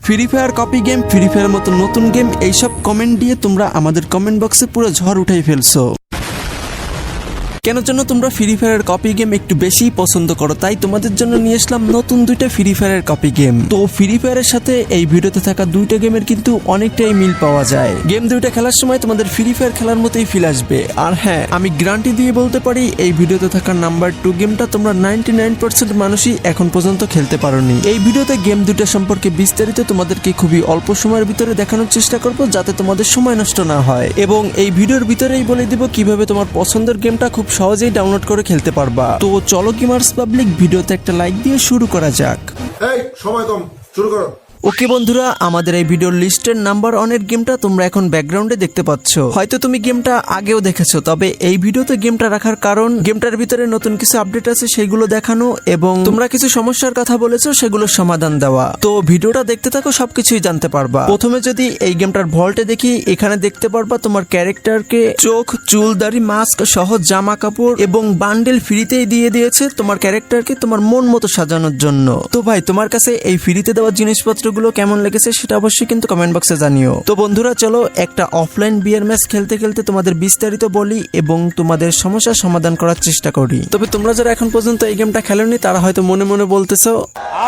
Free fire copy game, free fire মতো নতুন game, এইসব কমেন্ট দিয়ে তোমরা আমাদের কমেন্ট বক্সে পুরো ঝড় উঠাই ফেলছো। কেন জন্য তোমরা ফ্রি ফায়ারের কপি গেম একটু বেশি পছন্দ করো, তাই তোমাদের জন্য নিয়ে আসলাম নতুন দুইটা ফ্রি ফায়ারের কপি গেম। তো ফ্রি ফায়ারের সাথে এই ভিডিওতে থাকা দুইটা গেমের কিন্তু অনেকটাই মিল পাওয়া যায়। গেম দুইটা খেলার সময় তোমাদের ফ্রি ফায়ার খেলার মতোই ফিল আসবে। আর হ্যাঁ, আমি গ্যারান্টি দিয়ে বলতে পারি এই ভিডিওতে থাকা নাম্বার 2 গেমটা তোমরা 99% মানুষই এখন পর্যন্ত খেলতে পারোনি। এই ভিডিওতে গেম দুইটা সম্পর্কে বিস্তারিত তোমাদেরকে খুবই অল্প সময়ের ভিতরে দেখানোর চেষ্টা করব, যাতে তোমাদের সময় নষ্ট না হয়। এবং এই ভিডিওর ভিতরেই বলে দিব কিভাবে তোমার পছন্দের গেমটা খুব সহজেই ডাউনলোড করে খেলতে পারবা। তো চলো গেমার্স পাবলিক, ভিডিওতে একটা লাইক দিয়ে শুরু করা যাক। এই সময় কম, শুরু করো। ওকে বন্ধুরা, আমাদের এই ভিডিওর লিস্টের নাম্বার 1 এর গেমটা তোমরা এখন ব্যাকগ্রাউন্ডে দেখতে পাচ্ছ। হয়তো তুমি গেমটা আগেও দেখেছো, তবে এই ভিডিওতে গেমটা রাখার কারণ গেমটার ভিতরে নতুন কিছু আপডেট আছে সেগুলো দেখানো, এবং তোমরা কিছু সমস্যার কথা বলেছো সেগুলোর সমাধান দেওয়া। তো ভিডিওটা দেখতে থাকো, সবকিছুই জানতে পারবা। প্রথমে যদি এই গেমটার ভল্টে দেখি, এখানে দেখতে পারবা তোমার ক্যারেক্টারকে চোখ, চুল, দাড়ি, মাস্ক সহ জামা কাপড় এবং বান্ডেল ফ্রিতেই দিয়ে দিয়েছে তোমার ক্যারেক্টারকে তোমার মন মতো সাজানোর জন্য। তো ভাই, তোমার কাছে এই ফ্রিতে দেওয়া জিনিসপত্র কেমন লেগেছে সেটা অবশ্যই কিন্তু কমেন্ট বক্সে জানিও। তো বন্ধুরা, চলো একটা অফলাইন বিয়ার ম্যাচ খেলতে খেলতে তোমাদের বিস্তারিত বলি এবং তোমাদের সমস্যার সমাধান করার চেষ্টা করি। তবে তোমরা যারা এখন পর্যন্ত এই গেমটা খেলোনি তারা হয়তো মনে মনে বলতেছো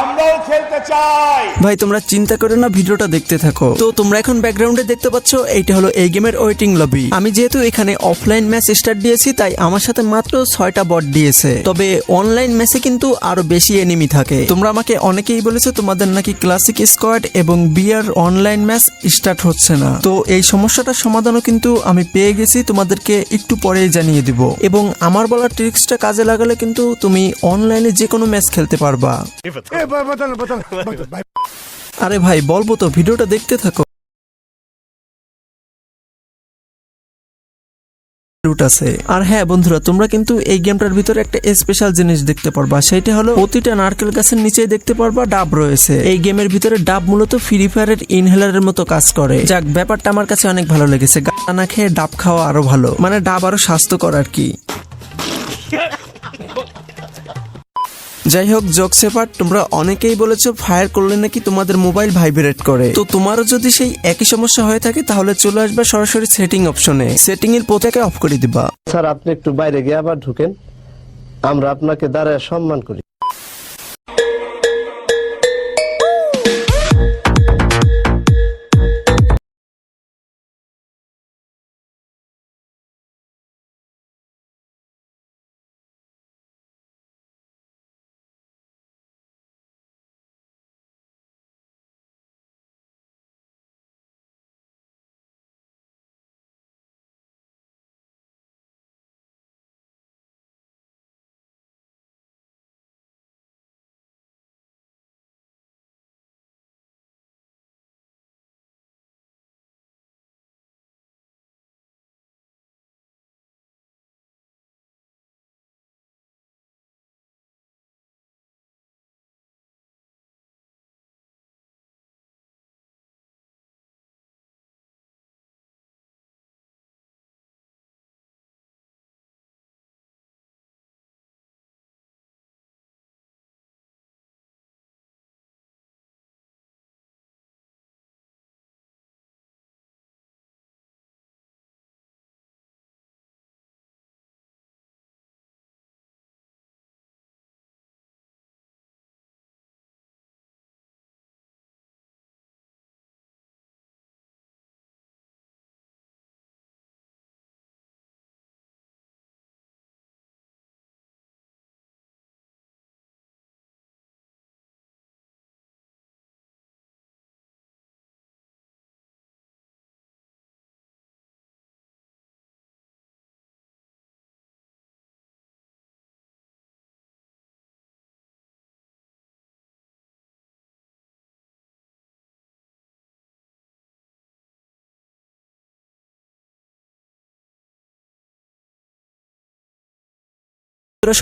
আমরাও খেলতে চাই। ভাই, তোমরা চিন্তা করে না, ভিডিওটা দেখতে থাকো। তো তোমরা এখন ব্যাকগ্রাউন্ডে দেখতে পাচ্ছ, এইটা হলো এই গেমের ওয়েটিং লবি। আমি যেহেতু এখানে অফলাইন ম্যাচ স্টার্ট দিয়েছি, তাই আমার সাথে মাত্র 6টা বট দিয়েছে। তবে অনলাইন ম্যাচে কিন্তু আরো বেশি এনিমি থাকে। তোমরা আমাকে অনেকেই বলেছো তোমাদের নাকি ক্লাসিক স্কোয়াড এবং বিয়ার অনলাইন ম্যাচ স্টার্ট হচ্ছে না। তো এই সমস্যাটার সমাধানও কিন্তু আমি পেয়ে গেছি, তোমাদেরকে একটু পরেই জানিয়ে দিব। এবং আমার বলা ট্রিক্সটা কাজে লাগালে কিন্তু তুমি অনলাইনে যে কোনো ম্যাচ খেলতে পারবা। আরে ভাই, বলবো তো, ভিডিওটা দেখতে থাকো। আর হ্যাঁ বন্ধুরা, তোমরা কিন্তু এই গেমটার ভিতরে একটা স্পেশাল জিনিস দেখতে পারবা, সেটা হলো প্রতিটা নারকেল গাছের নিচেই দেখতে পারবা ডাব রয়েছে। এই গেমের ভিতরে ডাব মূলত ফ্রি ফায়ারের ইনহেলারের মতো কাজ করে। যাক, ব্যাপারটা আমার কাছে অনেক ভালো লেগেছে। গাঁজা না খেয়ে ডাব খাওয়া আরো ভালো, মানে ডাব আরো স্বাস্থ্যকর আর কি। যাই হোক, জোকস এপার্ট, তোমরা অনেকেই বলেছো ফায়ার করলে নাকি তোমাদের মোবাইল ভাইব্রেট করে। তো তোমারও যদি সেই একই সমস্যা হয়ে থাকে তাহলে চলে আসবে সরাসরি সেটিং অপশনে। সেটিং এর প্রত্যেকে অফ করে দিবা। স্যার, আপনি একটু বাইরে গিয়ে আবার ঢুকেন, আমরা আপনাকে দাঁড়ায় সম্মান করি।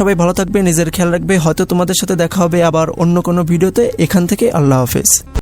সবাই ভালো থাকবে, নিজের খেয়াল রাখবে। হয়তো তোমাদের সাথে দেখা হবে আবার অন্য কোনো ভিডিওতে। এখান থেকে আল্লাহ হাফেজ।